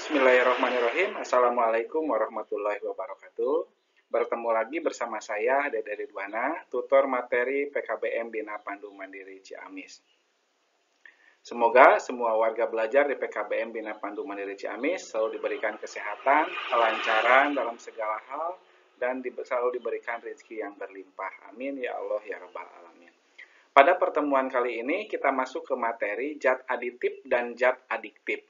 Bismillahirrahmanirrahim. Assalamualaikum warahmatullahi wabarakatuh. Bertemu lagi bersama saya, Dede Ridwana, tutor materi PKBM Bina Pandu Mandiri Ciamis. Semoga semua warga belajar di PKBM Bina Pandu Mandiri Ciamis selalu diberikan kesehatan, kelancaran dalam segala hal, dan selalu diberikan rezeki yang berlimpah. Amin ya Allah ya Rabbal Alamin. Pada pertemuan kali ini kita masuk ke materi zat aditif dan zat adiktif.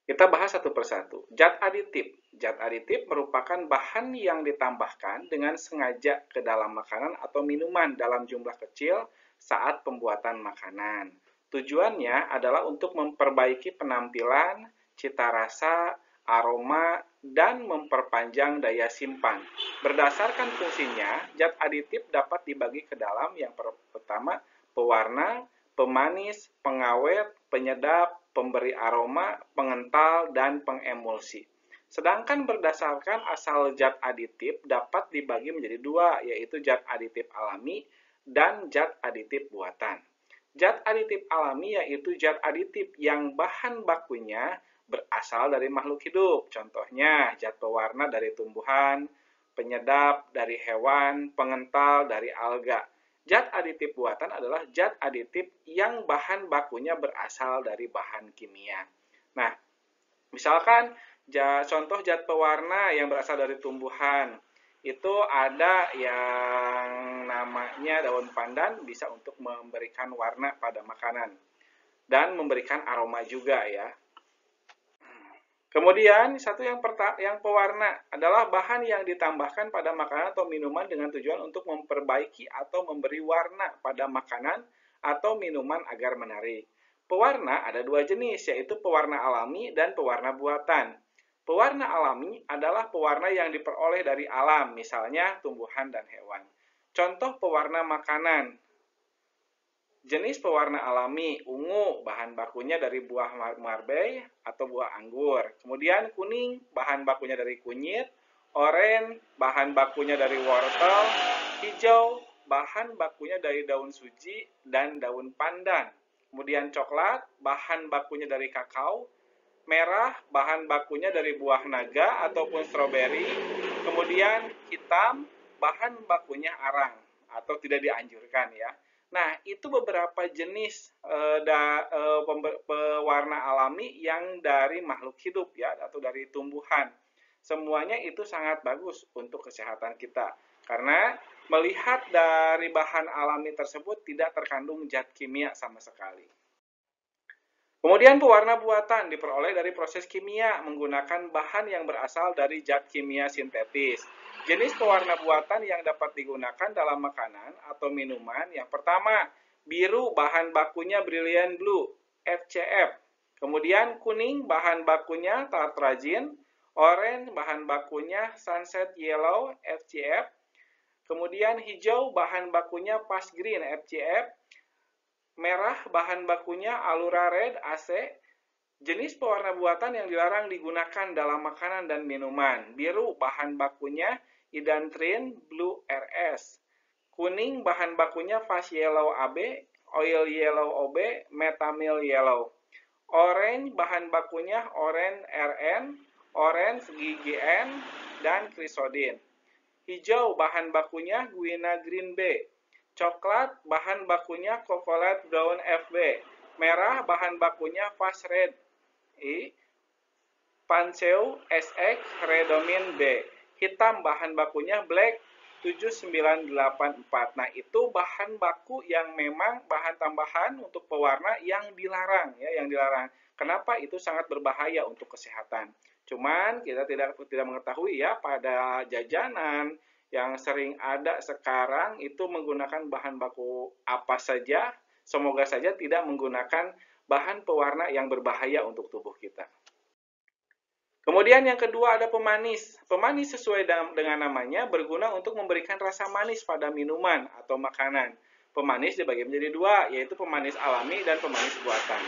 Kita bahas satu persatu. Zat aditif. Zat aditif merupakan bahan yang ditambahkan dengan sengaja ke dalam makanan atau minuman dalam jumlah kecil saat pembuatan makanan. Tujuannya adalah untuk memperbaiki penampilan, cita rasa, aroma, dan memperpanjang daya simpan. Berdasarkan fungsinya, zat aditif dapat dibagi ke dalam yang pertama, pewarna, pemanis, pengawet, penyedap, pemberi aroma, pengental, dan pengemulsi. Sedangkan berdasarkan asal zat aditif dapat dibagi menjadi dua, yaitu zat aditif alami dan zat aditif buatan. Zat aditif alami yaitu zat aditif yang bahan bakunya berasal dari makhluk hidup. Contohnya, zat pewarna dari tumbuhan, penyedap dari hewan, pengental dari alga. Zat aditif buatan adalah zat aditif yang bahan bakunya berasal dari bahan kimia. Nah, misalkan contoh zat pewarna yang berasal dari tumbuhan, itu ada yang namanya daun pandan, bisa untuk memberikan warna pada makanan dan memberikan aroma juga ya. Kemudian satu yang pewarna adalah bahan yang ditambahkan pada makanan atau minuman dengan tujuan untuk memperbaiki atau memberi warna pada makanan atau minuman agar menarik. Pewarna ada dua jenis, yaitu pewarna alami dan pewarna buatan. Pewarna alami adalah pewarna yang diperoleh dari alam, misalnya tumbuhan dan hewan. Contoh pewarna makanan. Jenis pewarna alami, ungu, bahan bakunya dari buah marbei atau buah anggur. Kemudian kuning, bahan bakunya dari kunyit. Oranye, bahan bakunya dari wortel. Hijau, bahan bakunya dari daun suji dan daun pandan. Kemudian coklat, bahan bakunya dari kakao. Merah, bahan bakunya dari buah naga ataupun stroberi. Kemudian hitam, bahan bakunya arang atau tidak dianjurkan ya. Nah, itu beberapa jenis pewarna alami yang dari makhluk hidup ya, atau dari tumbuhan. Semuanya itu sangat bagus untuk kesehatan kita. Karena melihat dari bahan alami tersebut tidak terkandung zat kimia sama sekali. Kemudian pewarna buatan diperoleh dari proses kimia menggunakan bahan yang berasal dari zat kimia sintetis. Jenis pewarna buatan yang dapat digunakan dalam makanan atau minuman yang pertama, biru bahan bakunya Brilliant Blue, FCF. Kemudian kuning bahan bakunya tartrazine, oranye bahan bakunya Sunset Yellow, FCF. Kemudian hijau bahan bakunya Fast Green, FCF. Merah bahan bakunya Alura Red, AC. Jenis pewarna buatan yang dilarang digunakan dalam makanan dan minuman. Biru bahan bakunya Idantrin Blue RS. Kuning bahan bakunya Fast Yellow AB, Oil Yellow OB, Metamil Yellow. Orange bahan bakunya Orange RN, Orange GGN, dan Chrysodin. Hijau bahan bakunya Guiana Green B. Coklat bahan bakunya Chocolate Brown FB. Merah bahan bakunya Fast Red I. Panseu SX Redomin B. Hitam bahan bakunya Black 7984. Nah, itu bahan baku yang memang bahan tambahan untuk pewarna yang dilarang ya, yang dilarang. Kenapa? Itu sangat berbahaya untuk kesehatan. Cuman kita tidak mengetahui ya, pada jajanan yang sering ada sekarang itu menggunakan bahan baku apa saja. Semoga saja tidak menggunakan bahan pewarna yang berbahaya untuk tubuh kita. Kemudian yang kedua ada pemanis. Pemanis sesuai dengan namanya berguna untuk memberikan rasa manis pada minuman atau makanan. Pemanis dibagi menjadi dua, yaitu pemanis alami dan pemanis buatan.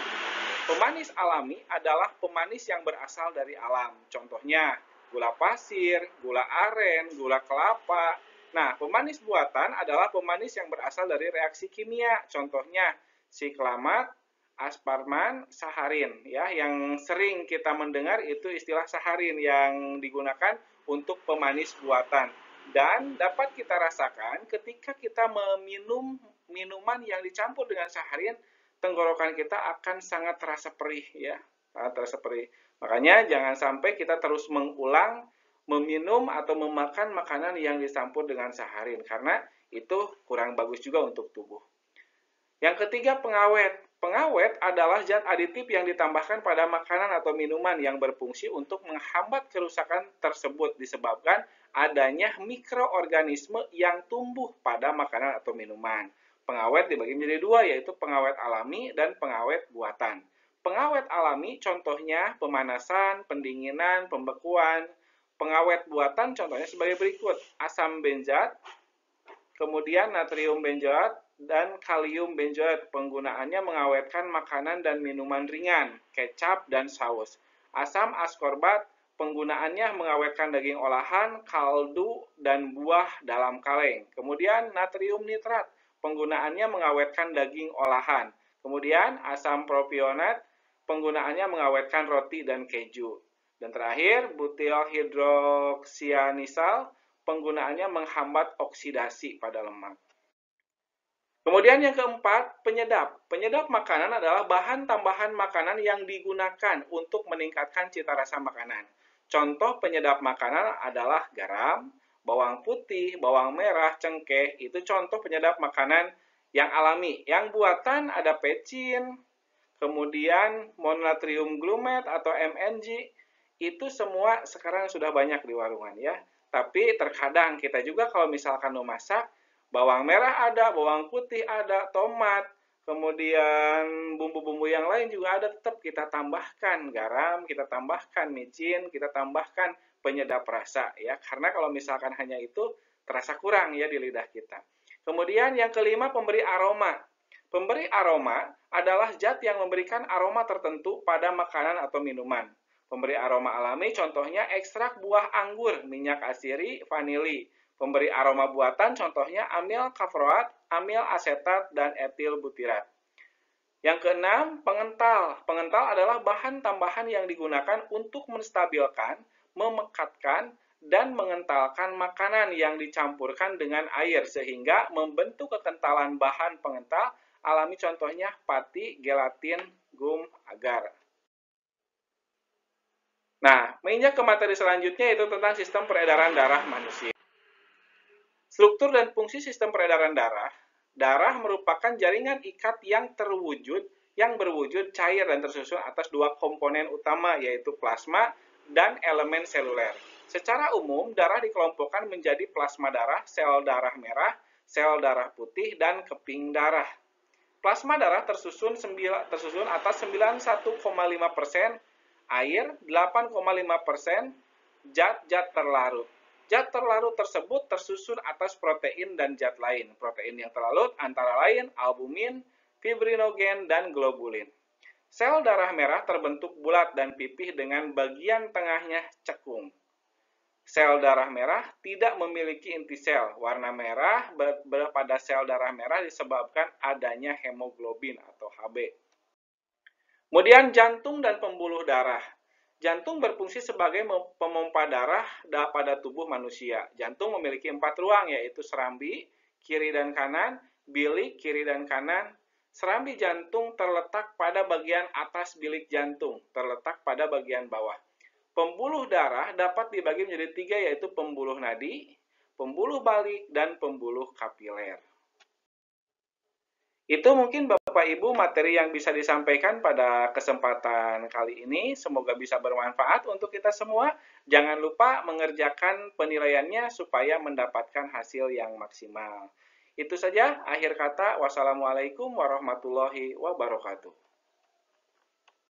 Pemanis alami adalah pemanis yang berasal dari alam. Contohnya gula pasir, gula aren, gula kelapa. Nah, pemanis buatan adalah pemanis yang berasal dari reaksi kimia. Contohnya siklamat, asparman, saharin ya. Yang sering kita mendengar itu istilah saharin yang digunakan untuk pemanis buatan. Dan dapat kita rasakan ketika kita meminum minuman yang dicampur dengan saharin, tenggorokan kita akan sangat terasa perih ya, sangat terasa perih. Makanya jangan sampai kita terus mengulang meminum atau memakan makanan yang dicampur dengan saharin karena itu kurang bagus juga untuk tubuh. Yang ketiga, pengawet. Pengawet adalah zat aditif yang ditambahkan pada makanan atau minuman yang berfungsi untuk menghambat kerusakan tersebut disebabkan adanya mikroorganisme yang tumbuh pada makanan atau minuman. Pengawet dibagi menjadi dua, yaitu pengawet alami dan pengawet buatan. Pengawet alami contohnya pemanasan, pendinginan, pembekuan. Pengawet buatan contohnya sebagai berikut: asam benzat, kemudian natrium benzoat, dan kalium benzoat. Penggunaannya mengawetkan makanan dan minuman ringan, kecap, dan saus. Asam askorbat, penggunaannya mengawetkan daging olahan, kaldu, dan buah dalam kaleng. Kemudian natrium nitrat, penggunaannya mengawetkan daging olahan. Kemudian asam propionat, penggunaannya mengawetkan roti dan keju. Dan terakhir, butyl hidroksianisal, penggunaannya menghambat oksidasi pada lemak. Kemudian yang keempat, penyedap. Penyedap makanan adalah bahan tambahan makanan yang digunakan untuk meningkatkan cita rasa makanan. Contoh penyedap makanan adalah garam, bawang putih, bawang merah, cengkeh. Itu contoh penyedap makanan yang alami. Yang buatan ada pecin, kemudian mononatrium glumet atau MNG. Itu semua sekarang sudah banyak di warungan ya. Tapi terkadang kita juga kalau misalkan memasak, bawang merah ada, bawang putih ada, tomat, kemudian bumbu-bumbu yang lain juga ada, tetap kita tambahkan garam, kita tambahkan micin, kita tambahkan penyedap rasa ya. Karena kalau misalkan hanya itu terasa kurang ya di lidah kita. Kemudian yang kelima, pemberi aroma. Pemberi aroma adalah zat yang memberikan aroma tertentu pada makanan atau minuman. Pemberi aroma alami contohnya ekstrak buah anggur, minyak asiri, vanili. Pemberi aroma buatan contohnya amil kafroat, amil asetat, dan etil butirat. Yang keenam, pengental. Pengental adalah bahan tambahan yang digunakan untuk menstabilkan, memekatkan, dan mengentalkan makanan yang dicampurkan dengan air sehingga membentuk kekentalan bahan pengental alami contohnya pati, gelatin, gum, agar. Nah, menginjak ke materi selanjutnya yaitu tentang sistem peredaran darah manusia. Struktur dan fungsi sistem peredaran darah. Darah merupakan jaringan ikat yang berwujud cair dan tersusun atas dua komponen utama yaitu plasma dan elemen seluler. Secara umum, darah dikelompokkan menjadi plasma darah, sel darah merah, sel darah putih, dan keping darah. Plasma darah tersusun atas 91,5% air, 8,5% zat-zat terlarut. Zat terlarut tersebut tersusun atas protein dan zat lain. Protein yang terlarut antara lain albumin, fibrinogen, dan globulin. Sel darah merah terbentuk bulat dan pipih dengan bagian tengahnya cekung. Sel darah merah tidak memiliki inti sel. Warna merah pada sel darah merah disebabkan adanya hemoglobin atau Hb. Kemudian jantung dan pembuluh darah. Jantung berfungsi sebagai pemompa darah pada tubuh manusia. Jantung memiliki 4 ruang, yaitu serambi, kiri dan kanan, bilik, kiri dan kanan. Serambi jantung terletak pada bagian atas bilik jantung, terletak pada bagian bawah. Pembuluh darah dapat dibagi menjadi 3, yaitu pembuluh nadi, pembuluh balik, dan pembuluh kapiler. Itu mungkin Bapak Ibu materi yang bisa disampaikan pada kesempatan kali ini. Semoga bisa bermanfaat untuk kita semua. Jangan lupa mengerjakan penilaiannya supaya mendapatkan hasil yang maksimal. Itu saja akhir kata. Wassalamualaikum warahmatullahi wabarakatuh.